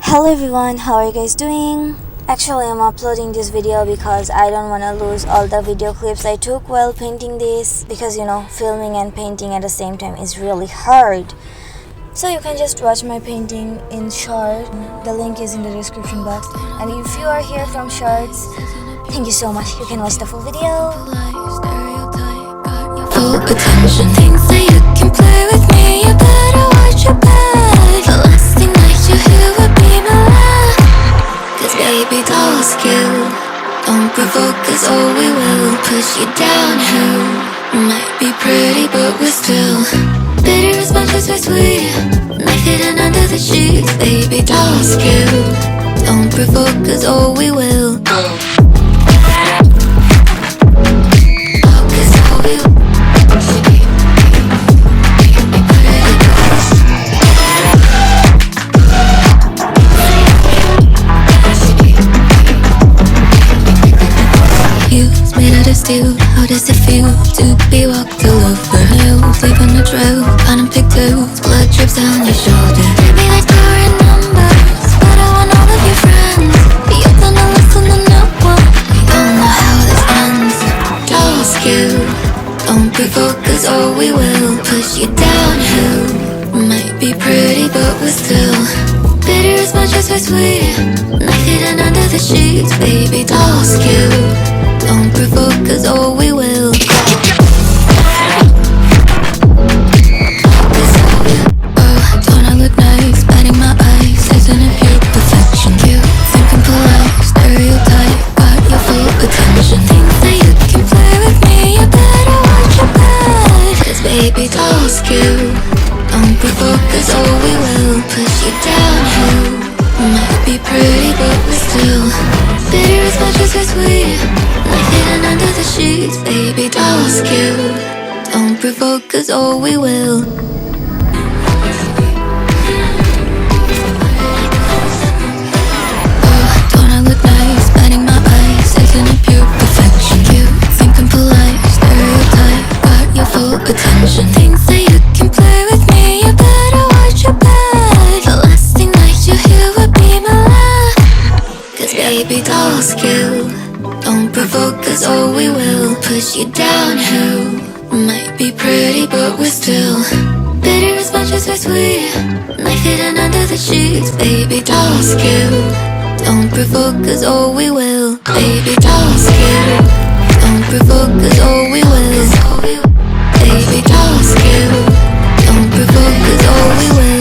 Hello everyone, how are you guys doing? Actually, I'm uploading this video because I don't want to lose all the video clips I took while painting this, because filming and painting at the same time is really hard. So you can just watch my painting in short. The link is in the description box. And if you are here from shorts, thank you so much. You can watch the full video. Full attention, things that you can play with me. You better watch your back. The last thing that you hear would be my laugh. Cause baby doll skill don't provoke us or we will push you downhill. Might be pretty but we're still bitter as much as we're sweet. Knife hidden under the sheets. Baby doll skill don't provoke us or we will. How does it feel to be walked all over hills? Deep in the trail, on a pigtails, blood drips down your shoulder. Maybe there's power in numbers, but I want all of your friends. You're gonna listen to no one. We all know how this ends. Doll skill don't provoke us or we will push you downhill. Might be pretty but we're still bitter as much as we're sweet. Knife hidden under the sheets. Baby doll skill don't provoke us or we will. Oh, don't I look nice? Batting my eyes, isn't it pure perfection? You thinking polite, stereotype, got your full attention. Think that you can play with me, you better watch your back. Cause baby doll skill don't provoke us or we will push you downhill. Might be pretty but we're still bitter as much as we're sweet. Knife hidden under the sheets. Baby doll skill don't provoke us or we will. Oh, don't I look nice? Batting my eyes, isn't it pure perfection? You thinking polite, stereotype, got your full attention. Things that you can play with me, you better watch your back. The last thing that you hear would be my laugh. Cause baby doll skill don't provoke us or we will push you downhill. Might be pretty but we're still bitter as much as we're sweet. Knife hidden under the sheets. Baby doll skill don't provoke us or we will. Baby doll skill don't provoke us or we will. Baby doll skill don't provoke us or we will.